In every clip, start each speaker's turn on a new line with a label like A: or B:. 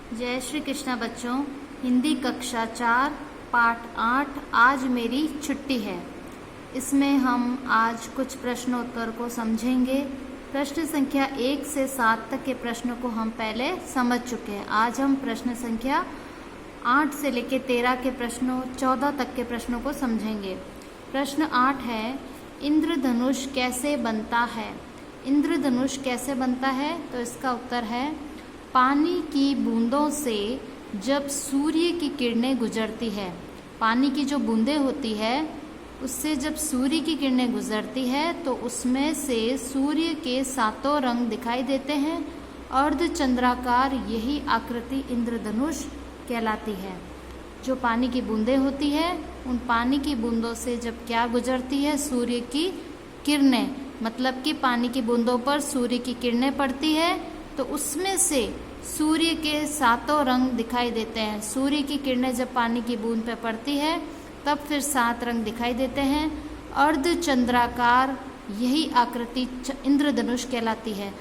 A: जय श्री कृष्णा बच्चों। हिंदी कक्षा 4 पाठ 8 आज मेरी छुट्टी है। इसमें हम आज कुछ प्रश्नोत्तर को समझेंगे। प्रश्न संख्या 1 से 7 तक के प्रश्नों को हम पहले समझ चुके हैं। आज हम प्रश्न संख्या 8 से लेकर 13 के प्रश्नों 14 तक के प्रश्नों को समझेंगे। प्रश्न 8 है, इंद्रधनुष कैसे बनता है? इंद्रधनुष कैसे बनता है? तो इसका उत्तर है, पानी की बूंदों से जब सूर्य की किरणें गुजरती है। पानी की जो बूंदें होती है उससे जब सूर्य की किरणें गुजरती है तो उसमें से सूर्य के 7 रंग दिखाई देते हैं। अर्धचंद्राकार यही आकृति इंद्रधनुष कहलाती है। जो पानी की बूंदें होती है उन पानी की बूंदों से जब क्या गुजरती है, सूर्य की किरणें, मतलब कि पानी की बूंदों पर सूर्य की किरणें पड़ती है तो उसमें से सूर्य के 7 रंग दिखाई देते हैं। सूर्य की किरणें जब पानी की बूंद पर पड़ती है तब फिर 7 रंग दिखाई देते हैं। अर्धचंद्राकार यही आकृति इंद्रधनुष कहलाती है।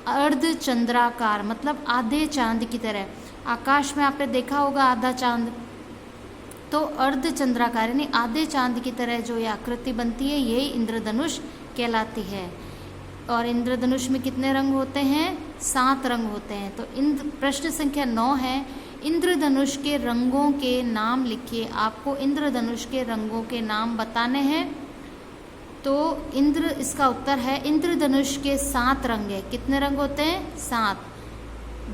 A: अर्धचंद्राकार मतलब आधे चांद की तरह। आकाश में आपने देखा होगा आधा चांद, तो अर्धचंद्राकार यानी आधे चांद की तरह जो ये आकृति बनती है यही इंद्रधनुष कहलाती है। और इंद्रधनुष में कितने रंग होते हैं? 7 रंग होते हैं। तो प्रश्न संख्या 9 है, इंद्रधनुष के रंगों के नाम लिखिए। आपको इंद्रधनुष के रंगों के नाम बताने हैं। तो इसका उत्तर है, इंद्रधनुष के 7 रंग है। कितने रंग होते हैं? 7।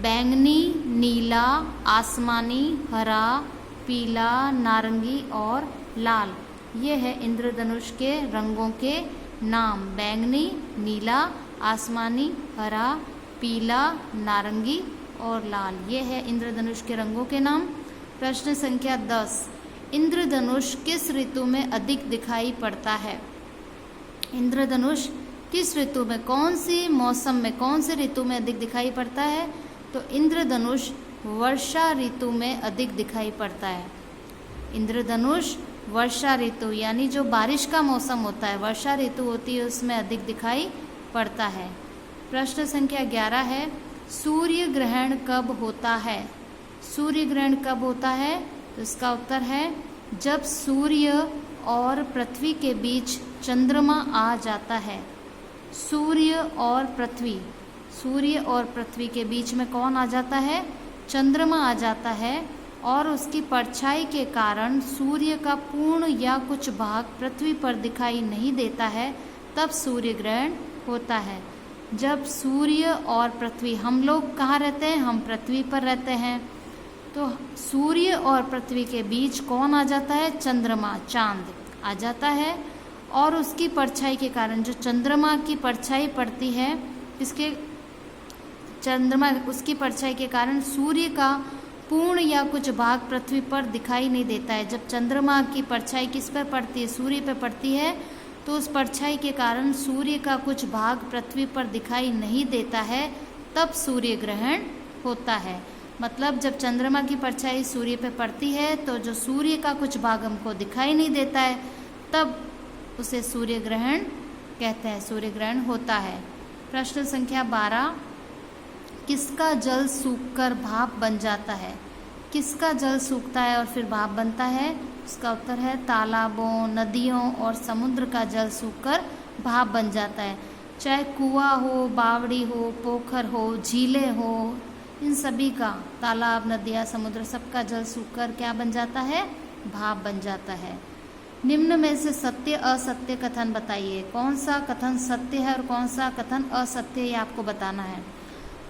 A: बैंगनी, नीला, आसमानी, हरा, पीला, नारंगी और लाल। ये है इंद्रधनुष के रंगों के नाम। बैंगनी, नीला, आसमानी, हरा, पीला, नारंगी और लाल। ये है इंद्रधनुष के रंगों के नाम। प्रश्न संख्या 10, इंद्रधनुष किस ऋतु में अधिक दिखाई पड़ता है? इंद्रधनुष किस ऋतु में, कौन सी मौसम में, कौन से ऋतु में अधिक दिखाई पड़ता है? तो इंद्रधनुष वर्षा ऋतु में अधिक दिखाई पड़ता है। इंद्रधनुष वर्षा ऋतु यानी जो बारिश का मौसम होता है, वर्षा ऋतु होती है, उसमें अधिक दिखाई पड़ता है। प्रश्न संख्या 11 है, सूर्य ग्रहण कब होता है? सूर्य ग्रहण कब होता है? तो इसका उत्तर है, जब सूर्य और पृथ्वी के बीच चंद्रमा आ जाता है। सूर्य और पृथ्वी के बीच में कौन आ जाता है? चंद्रमा आ जाता है और उसकी परछाई के कारण सूर्य का पूर्ण या कुछ भाग पृथ्वी पर दिखाई नहीं देता है, तब सूर्य ग्रहण होता है। जब सूर्य और पृथ्वी, हम लोग कहाँ रहते हैं? हम पृथ्वी पर रहते हैं। तो सूर्य और पृथ्वी के बीच कौन आ जाता है? चंद्रमा, चांद आ जाता है और उसकी परछाई के कारण, जो चंद्रमा की परछाई पड़ती है, उसकी परछाई के कारण सूर्य का पूर्ण या कुछ भाग पृथ्वी पर दिखाई नहीं देता है। जब चंद्रमा की परछाई किस पर पड़ती है? सूर्य पर पड़ती है, तो उस परछाई के कारण सूर्य का कुछ भाग पृथ्वी पर दिखाई नहीं देता है, तब सूर्य ग्रहण होता है। मतलब जब चंद्रमा की परछाई सूर्य पर पड़ती है तो जो सूर्य का कुछ भाग हमको दिखाई नहीं देता है, तब उसे सूर्य ग्रहण कहते हैं, सूर्य ग्रहण होता है। प्रश्न संख्या 12, किसका जल सूखकर भाप बन जाता है? किसका जल सूखता है और फिर भाप बनता है? इसका उत्तर है, तालाबों, नदियों और समुद्र का जल सूखकर भाप बन जाता है। चाहे कुआं हो, बावड़ी हो, पोखर हो, झीलें हो, इन सभी का, तालाब, नदियाँ, समुद्र, सबका जल सूखकर क्या बन जाता है? भाप बन जाता है। निम्न में से सत्य असत्य कथन बताइए। कौन सा कथन सत्य है और कौन सा कथन असत्य है, ये आपको बताना है।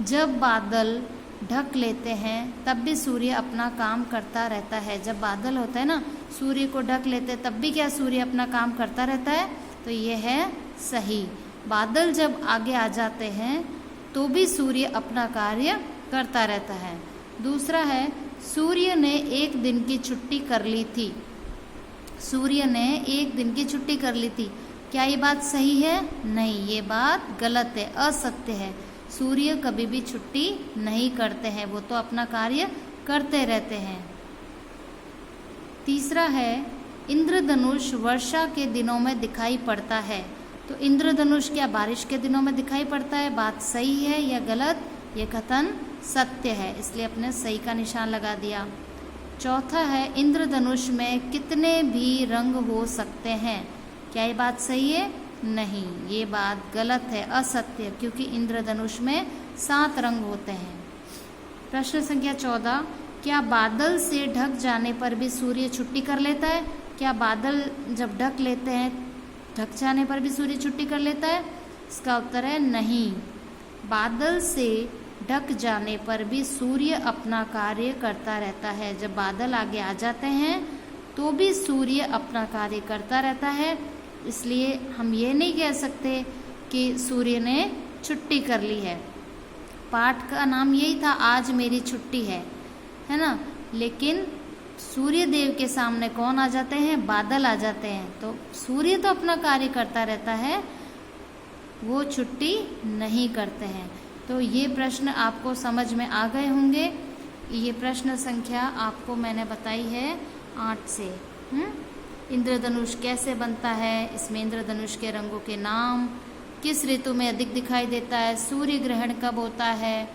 A: जब बादल ढक लेते हैं तब भी सूर्य अपना काम करता रहता है। जब बादल होता है ना, सूर्य को ढक लेते हैं, तब भी क्या सूर्य अपना काम करता रहता है? तो ये है सही। बादल जब आगे आ जाते हैं तो भी सूर्य अपना कार्य करता रहता है। दूसरा है, सूर्य ने 1 दिन की छुट्टी कर ली थी। सूर्य ने 1 दिन की छुट्टी कर ली थी। क्या ये बात सही है? नहीं, ये बात गलत है, असत्य है। सूर्य कभी भी छुट्टी नहीं करते हैं, वो तो अपना कार्य करते रहते हैं। तीसरा है, इंद्रधनुष वर्षा के दिनों में दिखाई पड़ता है। तो इंद्रधनुष क्या बारिश के दिनों में दिखाई पड़ता है? बात सही है या गलत? ये कथन सत्य है, इसलिए अपने सही का निशान लगा दिया। चौथा है इंद्रधनुष में कितने भी रंग हो सकते हैं। क्या ये बात सही है? नहीं, ये बात गलत है, असत्य, क्योंकि इंद्रधनुष में 7 रंग होते हैं। प्रश्न संख्या 14, क्या बादल से ढक जाने पर भी सूर्य छुट्टी कर लेता है? क्या बादल जब ढक लेते हैं, ढक जाने पर भी सूर्य छुट्टी कर लेता है? इसका उत्तर है नहीं। बादल से ढक जाने पर भी सूर्य अपना कार्य करता रहता है। जब बादल आगे आ जाते हैं तो भी सूर्य अपना कार्य करता रहता है, इसलिए हम ये नहीं कह सकते कि सूर्य ने छुट्टी कर ली है। पाठ का नाम यही था, आज मेरी छुट्टी है ना, लेकिन सूर्य देव के सामने कौन आ जाते हैं? बादल आ जाते हैं। तो सूर्य तो अपना कार्य करता रहता है, वो छुट्टी नहीं करते हैं। तो ये प्रश्न आपको समझ में आ गए होंगे। ये प्रश्न संख्या आपको मैंने बताई है 8 से। इंद्रधनुष कैसे बनता है, इसमें इंद्रधनुष के रंगों के नाम, किस ऋतु में अधिक दिखाई देता है, सूर्य ग्रहण कब होता है,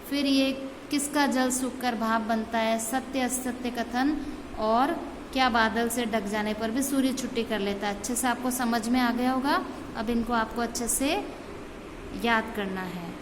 A: फिर ये किसका जल सूखकर भाप बनता है, सत्य असत्य कथन, और क्या बादल से ढक जाने पर भी सूर्य छुट्टी कर लेता है। अच्छे से आपको समझ में आ गया होगा। अब इनको आपको अच्छे से याद करना है।